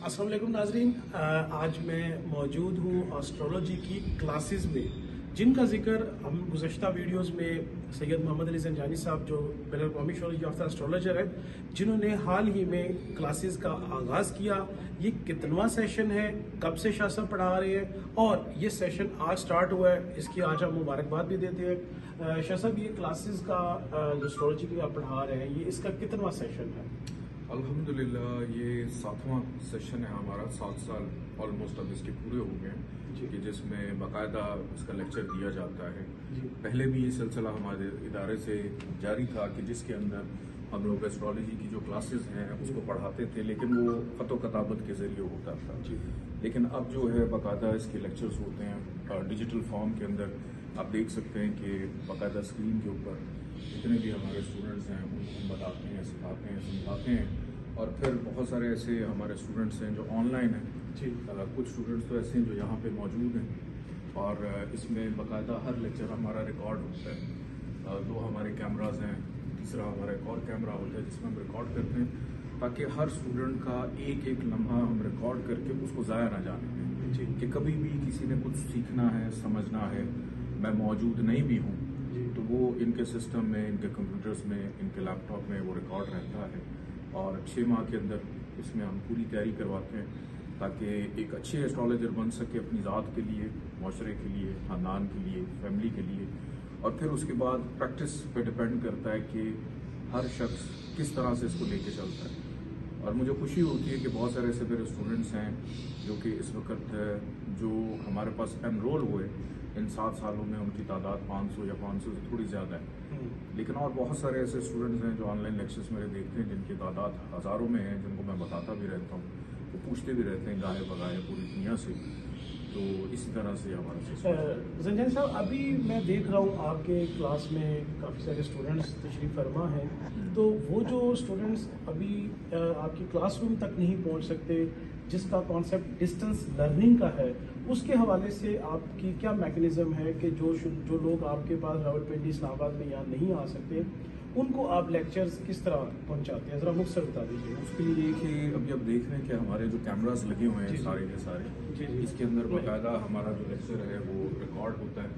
अस्सलाम वालेकुम नाजरीन, आज मैं मौजूद हूँ एस्ट्रोलॉजी की क्लासेस में, जिनका जिक्र हम गुज़श्ता वीडियोस में सैयद मोहम्मद अली ज़ंजानी साहब जो बैनुल-अक़वामी शोहरत याफ्ता एस्ट्रोलॉजर है, जिन्होंने हाल ही में क्लासेस का आगाज़ किया। ये कितनवां सेशन है, कब से शाह साहब पढ़ा रहे हैं और ये सेशन आज स्टार्ट हुआ है, इसकी आज हम मुबारकबाद भी देते हैं। शाह साहब, ये क्लासेस का जो एस्ट्रोलॉजी की आप पढ़ा रहे हैं, ये इसका कितनवां सेशन है? अल्हम्दुलिल्लाह ये 7वां सेशन है हमारा। 7 साल ऑलमोस्ट अब इसके पूरे हो गए हैं कि जिसमें बाकायदा इसका लेक्चर दिया जाता है। पहले भी ये सिलसिला हमारे इदारे से जारी था कि जिसके अंदर हम लोग एस्ट्रोलॉजी की जो क्लासेस हैं उसको पढ़ाते थे, लेकिन वो ख़त व किताबत के ज़रिए होता था। लेकिन अब जो है बाकायदा इसके लेक्चर्स होते हैं डिजिटल फॉर्म के अंदर। आप देख सकते हैं कि बाकायदा स्क्रीन के ऊपर जितने भी हमारे स्टूडेंट्स हैं उनको हम बताते हैं, सिखाते हैं, समझाते हैं। और फिर बहुत सारे ऐसे हमारे स्टूडेंट्स हैं जो ऑनलाइन हैं। कुछ स्टूडेंट्स तो ऐसे हैं जो यहाँ पे मौजूद हैं और इसमें बाकायदा हर लेक्चर हमारा रिकॉर्ड होता है। 2 हमारे कैमराज हैं, तीसरा हमारा एक और कैमरा होता है जिसमें हम रिकॉर्ड करते हैं, ताकि हर स्टूडेंट का एक एक लम्हा हम रिकॉर्ड करके उसको ज़ाया ना जाने दें कि कभी भी किसी ने कुछ सीखना है, समझना है, मैं मौजूद नहीं भी हूँ तो वो इनके सिस्टम में, इनके कंप्यूटर्स में, इनके लैपटॉप में वो रिकॉर्ड रहता है। और 6 माह के अंदर इसमें हम पूरी तैयारी करवाते हैं ताकि एक अच्छे एस्ट्रोलॉजर बन सके अपनी ज़ात के लिए, माशरे के लिए, ख़ानदान के लिए, फैमिली के लिए। और फिर उसके बाद प्रैक्टिस पे डिपेंड करता है कि हर शख्स किस तरह से इसको लेके चलता है। और मुझे खुशी होती है कि बहुत सारे ऐसे मेरे स्टूडेंट्स हैं जो कि इस वक्त जो हमारे पास एनरोल हुए, इन 7 सालों में उनकी तादाद 500 या 500 से थोड़ी ज़्यादा है। लेकिन और बहुत सारे ऐसे स्टूडेंट्स हैं जो ऑनलाइन लेक्चर्स मेरे देखते हैं जिनकी तादाद हज़ारों में है, जिनको मैं बताता भी रहता हूँ, वो पूछते भी रहते हैं गाहे बगाहे पूरी दुनिया से। तो इसी तरह से हमारा ज़ंजानी साहब, अभी मैं देख रहा हूँ आपके क्लास में काफ़ी सारे स्टूडेंट्स तशरीफ़ फरमा हैं, तो वो जो स्टूडेंट्स अभी आपकी क्लासरूम तक नहीं पहुँच सकते, जिसका कॉन्सेप्ट डिस्टेंस लर्निंग का है, उसके हवाले से आपकी क्या मैकेनिज़्म है कि जो लोग आपके पास रावलपिंडी, इस्लामाबाद में यहाँ नहीं आ सकते, उनको आप लेक्चर्स किस तरह पहुँचाते हैं? ज़रा मुझसे बता दीजिए। उसके लिए कि अभी आप देख रहे हैं कि हमारे जो कैमरास लगे हुए हैं सारे के सारे, इसके अंदर बाकायदा हमारा जो लेक्चर है वो रिकॉर्ड होता है।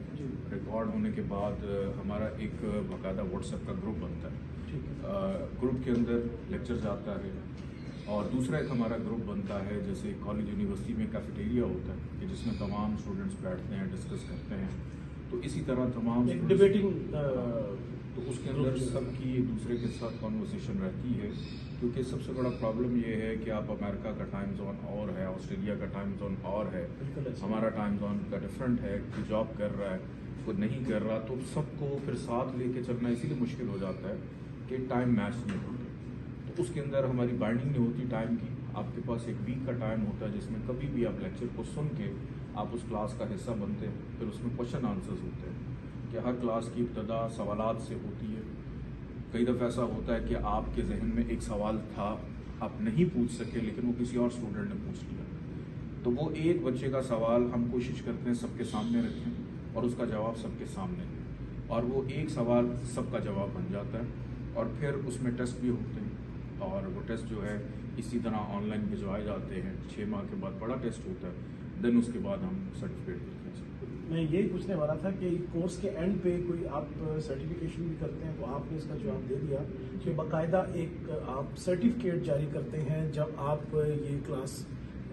रिकॉर्ड होने के बाद हमारा एक बाकायदा व्हाट्सएप का ग्रुप बनता है। ग्रुप के अंदर लेक्चर जाता है और दूसरा एक हमारा ग्रुप बनता है, जैसे कॉलेज यूनिवर्सिटी में कैफेटेरिया होता है कि जिसमें तमाम स्टूडेंट्स बैठते हैं, डिस्कस करते हैं। तो इसी तरह तमाम डिबेटिंग तो उसके अंदर सबकी एक दूसरे के साथ कॉन्वर्सेशन रहती है। क्योंकि सबसे बड़ा प्रॉब्लम ये है कि आप अमेरिका का टाइम जोन और है, ऑस्ट्रेलिया का टाइम जोन और है, हमारा टाइम जोन का डिफरेंट है। कोई जॉब कर रहा है, कोई नहीं कर रहा, तो सबको फिर साथ लेके चलना इसीलिए मुश्किल हो जाता है कि टाइम मैच नहीं होते। तो उसके अंदर हमारी बाइंडिंग नहीं होती टाइम की। आपके पास एक वीक का टाइम होता है जिसमें कभी भी आप लेक्चर को सुन के आप उस क्लास का हिस्सा बनते हैं। फिर उसमें क्वेश्चन आंसर्स होते हैं कि हर क्लास की इब्तदा सवालात से होती है। कई दफ़ा ऐसा होता है कि आपके जहन में एक सवाल था, आप नहीं पूछ सके, लेकिन वो किसी और स्टूडेंट ने पूछ लिया। तो वो एक बच्चे का सवाल हम कोशिश करते हैं सबके सामने रखें और उसका जवाब सबके सामने दें, और वो एक सवाल सबका जवाब बन जाता है। और फिर उसमें टेस्ट भी होते हैं और वो टेस्ट जो है इसी तरह ऑनलाइन भिजवाए जाते हैं। 6 माह के बाद बड़ा टेस्ट होता है, देन उसके बाद हम सर्टिफिकेट देते हैं। मैं यही पूछने वाला था कि कोर्स के एंड पे कोई आप सर्टिफिकेशन भी करते हैं, तो आपने इसका जवाब दे दिया कि बाकायदा एक आप सर्टिफिकेट जारी करते हैं जब आप ये क्लास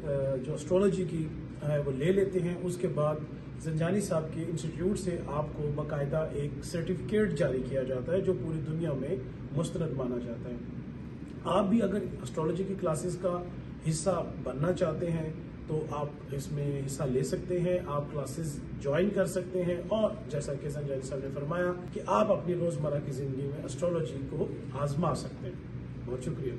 जो एस्ट्रोलॉजी की है वो ले लेते हैं। उसके बाद ज़ंजानी साहब के इंस्टीट्यूट से आपको बाकायदा एक सर्टिफिकेट जारी किया जाता है जो पूरी दुनिया में मुस्तरद माना जाता है। आप भी अगर एस्ट्रोलॉजी की क्लासेस का हिस्सा बनना चाहते हैं तो आप इसमें हिस्सा ले सकते हैं, आप क्लासेस ज्वाइन कर सकते हैं और जैसा कि ज़ंजानी साहब ने फरमाया कि आप अपनी रोज़मर्रा की ज़िंदगी में एस्ट्रोलॉजी को आजमा सकते हैं। बहुत शुक्रिया।